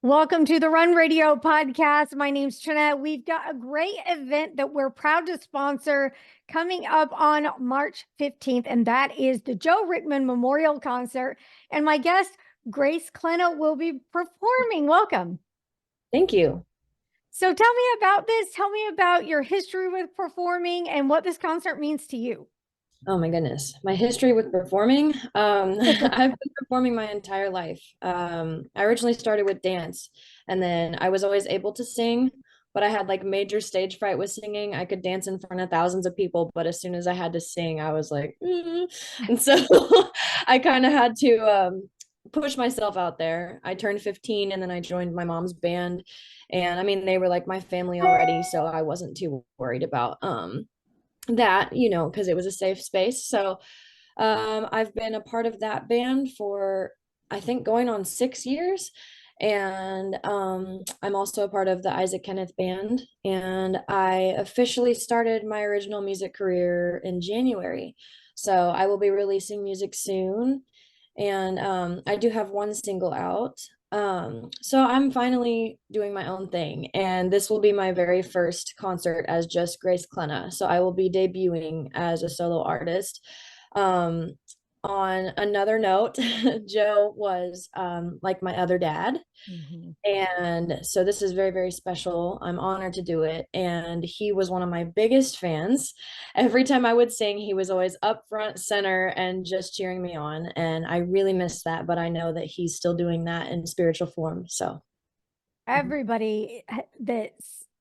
Welcome to the Run Radio podcast. My name's Trinette. We've got a great event that we're proud to sponsor coming up on March 15th, and that is the Joe Rickman Memorial Concert. And my guest, Grace Clenna, will be performing. Welcome. Thank you. So tell me about this. Tell me about your history with performing and what this concert means to you. Oh my goodness. My history with performing. I've been performing my entire life. I originally started with dance, and then I was always able to sing, but I had like major stage fright with singing. I could dance in front of thousands of people, but as soon as I had to sing, I was like, "Mm." And so I kind of had to push myself out there. I turned 15 and then I joined my mom's band. And I mean, they were like my family already, so I wasn't too worried about that, because it was a safe space. So I've been a part of that band for, I think, going on 6 years. And I'm also a part of the Isaac Kenneth Band. And I officially started my original music career in January. So I will be releasing music soon. And I do have one single out. So I'm finally doing my own thing, and this will be my very first concert as just Grace Clenna. So I will be debuting as a solo artist. Um, on another note, Joe was like my other dad. Mhm. And so this is very, very special. I'm honored to do it. And he was one of my biggest fans. Every time I would sing, he was always up front, center, and just cheering me on. And I really miss that, but I know that he's still doing that in spiritual form. So, Everybody that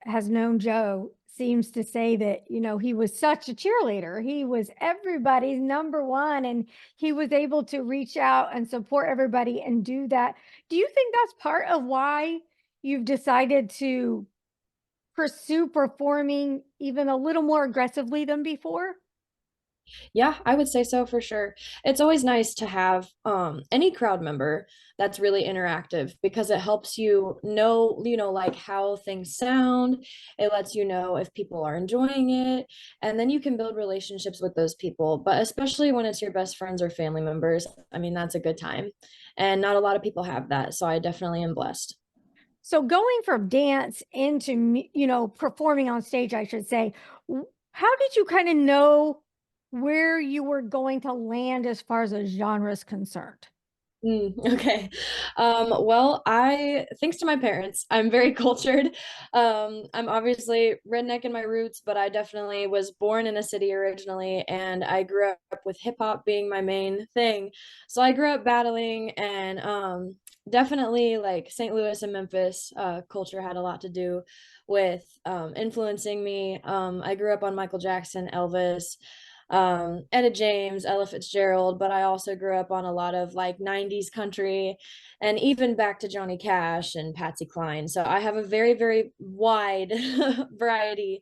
has known Joe seems to say that, he was such a cheerleader. He was everybody's number one, and he was able to reach out and support everybody and do that. Do you think that's part of why you've decided to pursue performing even a little more aggressively than before? yeah, I would say so for sure. It's always nice to have any crowd member that's really interactive because it helps you know, like how things sound. It lets you know if people are enjoying it, and then you can build relationships with those people. But especially when it's your best friends or family members, I mean, that's a good time. And not a lot of people have that, so I definitely am blessed. So going from dance into, performing on stage, I should say, how did you kind of know where you were going to land as far as a genre is concerned? Okay. Well, thanks to my parents, I'm very cultured. I'm obviously redneck in my roots, but I definitely was born in a city originally, and I grew up with hip hop being my main thing. So I grew up battling, and definitely like St. Louis and Memphis, culture had a lot to do with influencing me. I grew up on Michael Jackson, Elvis, Etta James, Ella Fitzgerald, but I also grew up on a lot of like 90s country and even back to Johnny Cash and Patsy Cline. So I have a very, very wide variety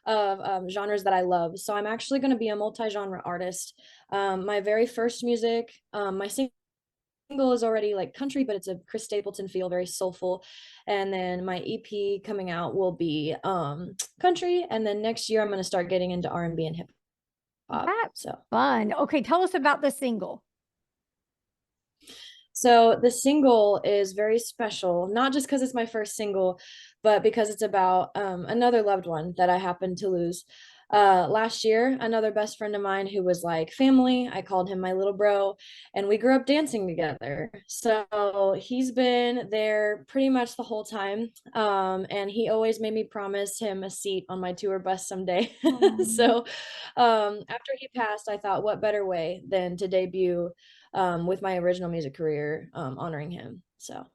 of genres that I love. So I'm actually going to be a multi-genre artist. My very first music, my single is already like country, but it's a Chris Stapleton feel, very soulful. And then my EP coming out will be country, and then next year I'm going to start getting into R&B and hip hop. That's So fun. Okay, tell us about the single. So the single is very special, not just because it's my first single, but because it's about another loved one that I happened to lose. Last year, another best friend of mine who was like family, I called him my little bro, and we grew up dancing together. So he's been there pretty much the whole time. And he always made me promise him a seat on my tour bus someday. Oh, So after he passed, I thought, what better way than to debut with my original music career, honoring him. So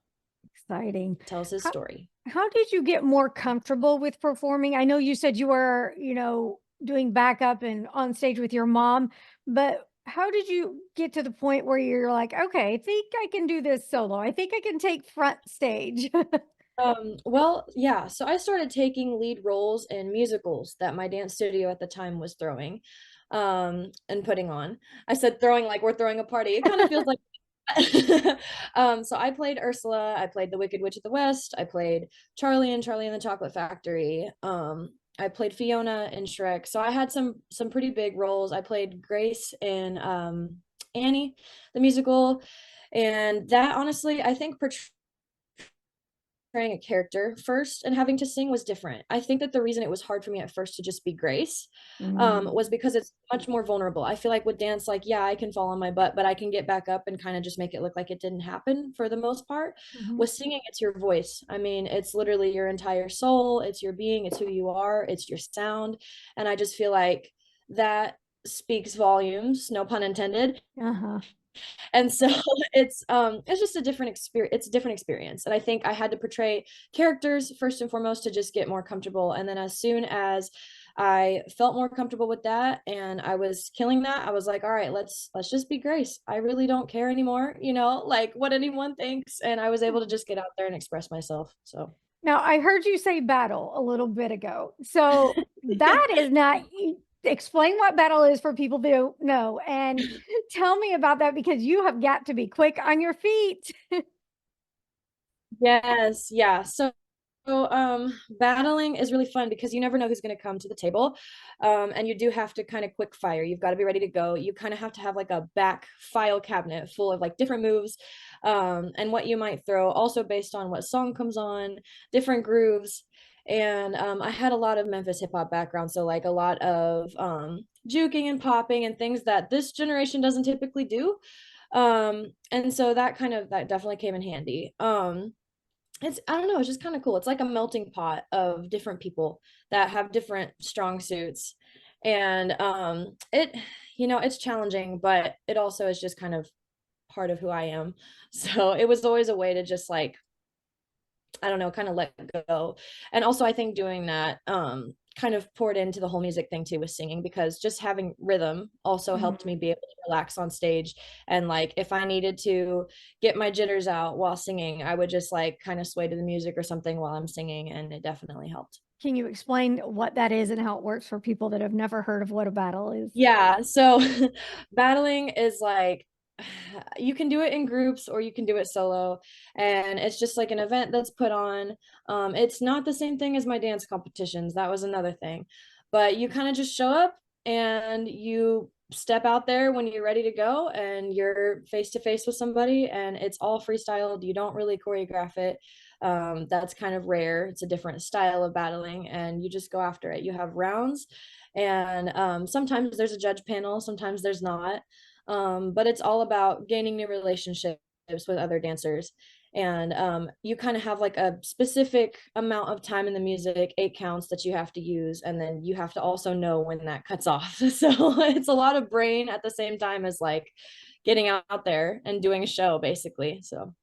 exciting. tells his How story. how did you get more comfortable with performing? I know you said you were, doing backup and on stage with your mom, but how did you get to the point where you're like, okay, I think I can do this solo. I think I can take front stage. Well, yeah. So I started taking lead roles in musicals that my dance studio at the time was throwing, and putting on. I said throwing like we're throwing a party. It kind of feels like so I played Ursula, I played the Wicked Witch of the West, I played Charlie and Charlie and the Chocolate Factory. I played Fiona in Shrek. So I had some pretty big roles. I played Grace in Annie, the musical, and that honestly, I think portraying a character first and having to sing was different. I think that the reason it was hard for me at first to just be Grace was Mm. because it's much more vulnerable. I feel like with dance, like, yeah, I can fall on my butt, but I can get back up and kind of just make it look like it didn't happen for the most part. Mhm. With singing, it's your voice. I mean, it's literally your entire soul, it's your being, it's who you are, it's your sound. And I just feel like that speaks volumes, no pun intended. Uh-huh. And so it's just a different experience. It's a different experience. And I think I had to portray characters first and foremost to just get more comfortable. And then as soon as I felt more comfortable with that and I was killing that, I was like, all right, let's just be Grace. I really don't care anymore, like what anyone thinks. And I was able to just get out there and express myself. So Now, I heard you say battle a little bit ago. So that is not, explain what battle is for people who don't know and tell me about that because you have got to be quick on your feet. yes, yeah. Battling is really fun because you never know who's going to come to the table. And you do have to kind of quick fire. You've got to be ready to go. You kind of have to have like a back file cabinet full of like different moves, and what you might throw, also based on what song comes on, different grooves. And I had a lot of Memphis hip hop background, so like a lot of juking and popping and things that this generation doesn't typically do. And so that definitely came in handy. It's I don't know, it's just kind of cool. It's like a melting pot of different people that have different strong suits. And it's challenging, but it also is just kind of part of who I am. So it was always a way to just like, I don't know, kind of let go. And also I think doing that kind of poured into the whole music thing too with singing, because just having rhythm also helped me Mhm. be able to relax on stage. And like if I needed to get my jitters out while singing, I would just like kind of sway to the music or something while I'm singing, and it definitely helped. Can you explain what that is and how it works for people that have never heard of what a battle is? Yeah, so battling is like you can do it in groups or you can do it solo, and it's just like an event that's put on. It's not the same thing as my dance competitions. That was another thing. But you kind of just show up and you step out there when you're ready to go and you're face to face with somebody, and it's all freestyled. You don't really choreograph it. That's kind of rare. It's a different style of battling, and you just go after it. You have rounds, and sometimes there's a judge panel, sometimes there's not. But it's all about gaining new relationships with other dancers. And you kind of have like a specific amount of time in the music, 8 counts that you have to use. And then you have to also know when that cuts off. So it's a lot of brain at the same time as like getting out there and doing a show, basically. So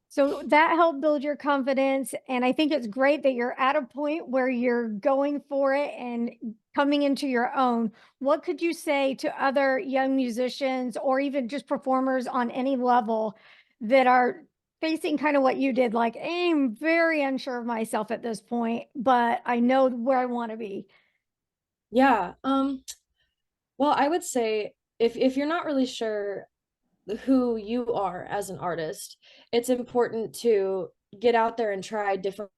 So that helped build your confidence. And I think it's great that you're at a point where you're going for it and coming into your own. What could you say to other young musicians or even just performers on any level that are facing kind of what you did? Like, I'm very unsure of myself at this point, but I know where I want to be. yeah. Well, I would say if you're not really sure who you are as an artist, it's important to get out there and try different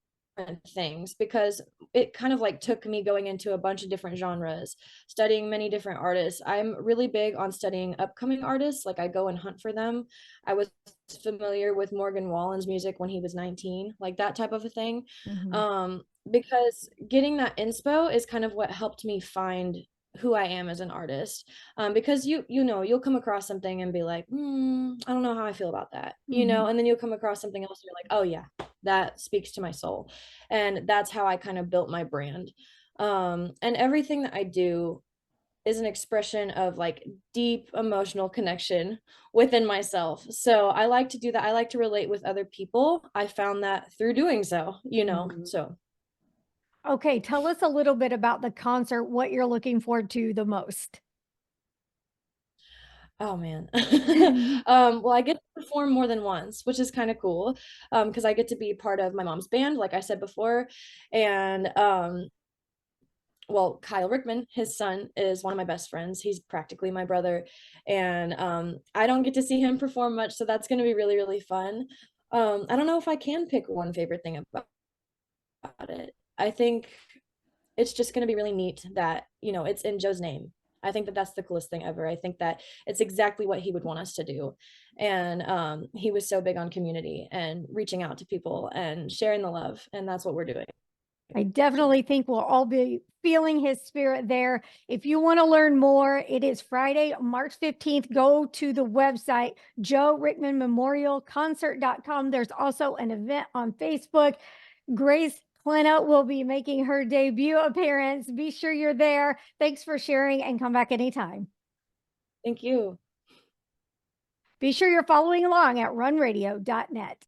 things, because it kind of like took me going into a bunch of different genres, studying many different artists. I'm really big on studying upcoming artists. Like I go and hunt for them. I was familiar with Morgan Wallen's music when he was 19, like that type of a thing. Mhm. Because getting that inspo is kind of what helped me find who I am as an artist. Because you'll come across something and be like, I don't know how I feel about that, Mhm. and then you'll come across something else and you're like, oh yeah, that speaks to my soul. And that's how I kind of built my brand. And everything that I do is an expression of like deep emotional connection within myself. So I like to do that. I like to relate with other people. I found that through doing so, Mhm. so. Okay, tell us a little bit about the concert, what you're looking forward to the most. Oh man. Well, I get to perform more than once, which is kind of cool. Because I get to be part of my mom's band, like I said before. And well, Kyle Rickman, his son, is one of my best friends. He's practically my brother. And I don't get to see him perform much, so that's gonna be really, really fun. I don't know if I can pick one favorite thing about it. I think it's just gonna be really neat that, it's in Joe's name. I think that that's the coolest thing ever. I think that it's exactly what he would want us to do. And he was so big on community and reaching out to people and sharing the love. And that's what we're doing. I definitely think we'll all be feeling his spirit there. If you want to learn more, it is Friday, March 15th. Go to the website, Joe Rickman Memorial Concert.com. There's also an event on Facebook. Grace Clenna will be making her debut appearance. Be sure you're there. Thanks for sharing, and come back anytime. Thank you. Be sure you're following along at runradio.net.